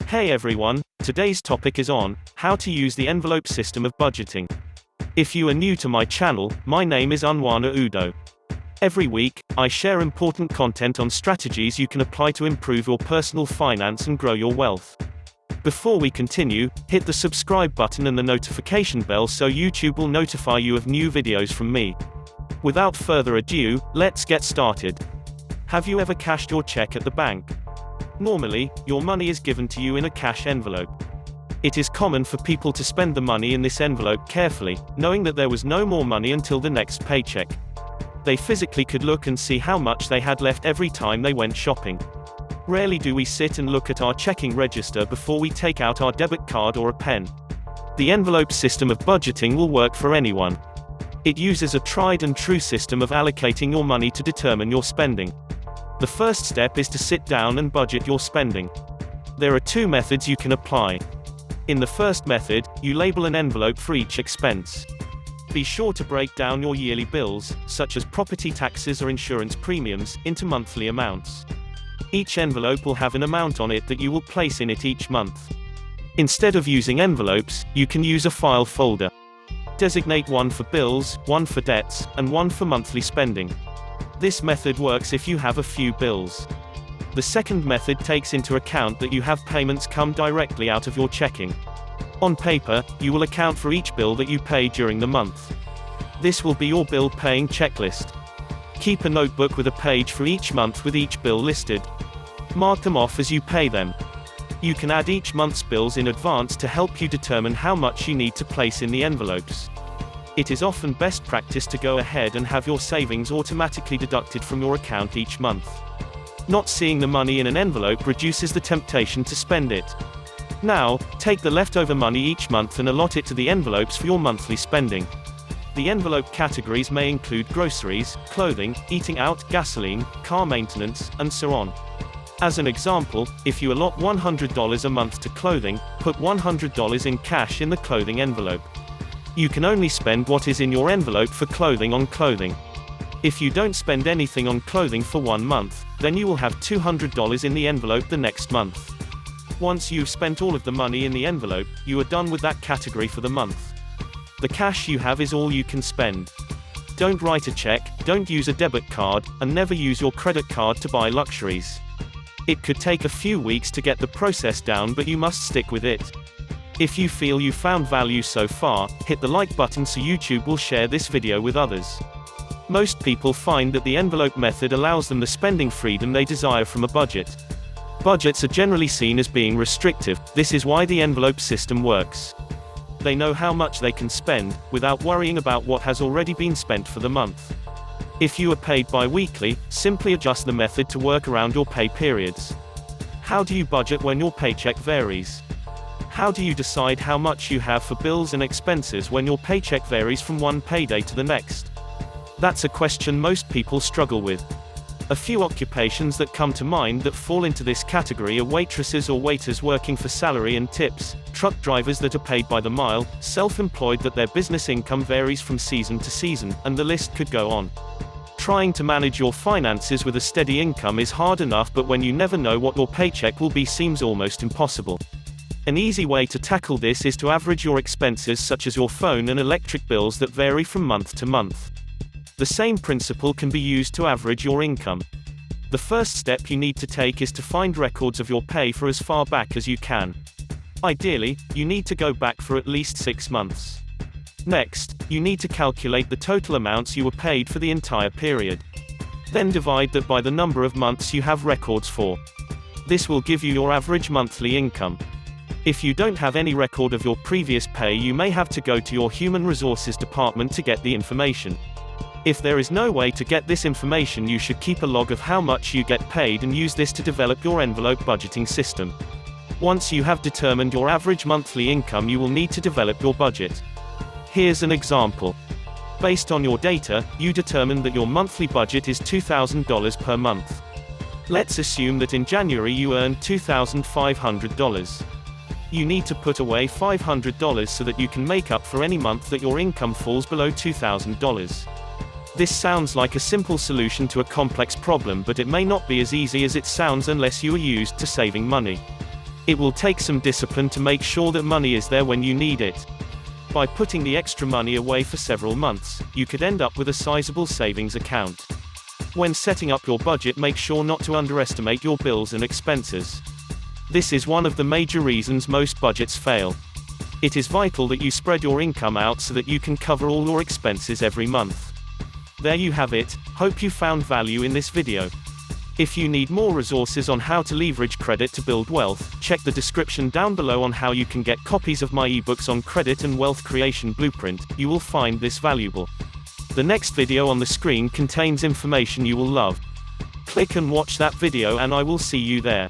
Hey everyone, today's topic is on how to use the envelope system of budgeting. If you are new to my channel, my name is Unwana Udoh. Every week, I share important content on strategies you can apply to improve your personal finance and grow your wealth. Before we continue, hit the subscribe button and the notification bell so YouTube will notify you of new videos from me. Without further ado, let's get started. Have you ever cashed your check at the bank? Normally, your money is given to you in a cash envelope. It is common for people to spend the money in this envelope carefully, knowing that there was no more money until the next paycheck. They physically could look and see how much they had left every time they went shopping. Rarely do we sit and look at our checking register before we take out our debit card or a pen. The envelope system of budgeting will work for anyone. It uses a tried and true system of allocating your money to determine your spending. The first step is to sit down and budget your spending. There are two methods you can apply. In the first method, you label an envelope for each expense. Be sure to break down your yearly bills, such as property taxes or insurance premiums, into monthly amounts. Each envelope will have an amount on it that you will place in it each month. Instead of using envelopes, you can use a file folder. Designate one for bills, one for debts, and one for monthly spending. This method works if you have a few bills. The second method takes into account that you have payments come directly out of your checking. On paper, you will account for each bill that you pay during the month. This will be your bill paying checklist. Keep a notebook with a page for each month with each bill listed. Mark them off as you pay them. You can add each month's bills in advance to help you determine how much you need to place in the envelopes. It is often best practice to go ahead and have your savings automatically deducted from your account each month. Not seeing the money in an envelope reduces the temptation to spend it. Now, take the leftover money each month and allot it to the envelopes for your monthly spending. The envelope categories may include groceries, clothing, eating out, gasoline, car maintenance, and so on. As an example, if you allot $100 a month to clothing, put $100 in cash in the clothing envelope. You can only spend what is in your envelope for clothing on clothing. If you don't spend anything on clothing for 1 month, then you will have $200 in the envelope the next month. Once you've spent all of the money in the envelope, you are done with that category for the month. The cash you have is all you can spend. Don't write a check, don't use a debit card, and never use your credit card to buy luxuries. It could take a few weeks to get the process down, but you must stick with it. If you feel you found value so far, hit the like button so YouTube will share this video with others. Most people find that the envelope method allows them the spending freedom they desire from a budget. Budgets are generally seen as being restrictive. This is why the envelope system works. They know how much they can spend, without worrying about what has already been spent for the month. If you are paid bi-weekly, simply adjust the method to work around your pay periods. How do you budget when your paycheck varies? How do you decide how much you have for bills and expenses when your paycheck varies from one payday to the next? That's a question most people struggle with. A few occupations that come to mind that fall into this category are waitresses or waiters working for salary and tips, truck drivers that are paid by the mile, self-employed that their business income varies from season to season, and the list could go on. Trying to manage your finances with a steady income is hard enough, but when you never know what your paycheck will be seems almost impossible. An easy way to tackle this is to average your expenses such as your phone and electric bills that vary from month to month. The same principle can be used to average your income. The first step you need to take is to find records of your pay for as far back as you can. Ideally, you need to go back for at least 6 months. Next, you need to calculate the total amounts you were paid for the entire period. Then divide that by the number of months you have records for. This will give you your average monthly income. If you don't have any record of your previous pay, you may have to go to your human resources department to get the information. If there is no way to get this information, you should keep a log of how much you get paid and use this to develop your envelope budgeting system. Once you have determined your average monthly income, you will need to develop your budget. Here's an example. Based on your data, you determined that your monthly budget is $2,000 per month. Let's assume that in January you earned $2,500. You need to put away $500 so that you can make up for any month that your income falls below $2,000. This sounds like a simple solution to a complex problem, but it may not be as easy as it sounds unless you are used to saving money. It will take some discipline to make sure that money is there when you need it. By putting the extra money away for several months, you could end up with a sizable savings account. When setting up your budget, make sure not to underestimate your bills and expenses. This is one of the major reasons most budgets fail. It is vital that you spread your income out so that you can cover all your expenses every month. There you have it. Hope you found value in this video. If you need more resources on how to leverage credit to build wealth, check the description down below on how you can get copies of my ebooks on credit and wealth creation blueprint. You will find this valuable. The next video on the screen contains information you will love. Click and watch that video and I will see you there.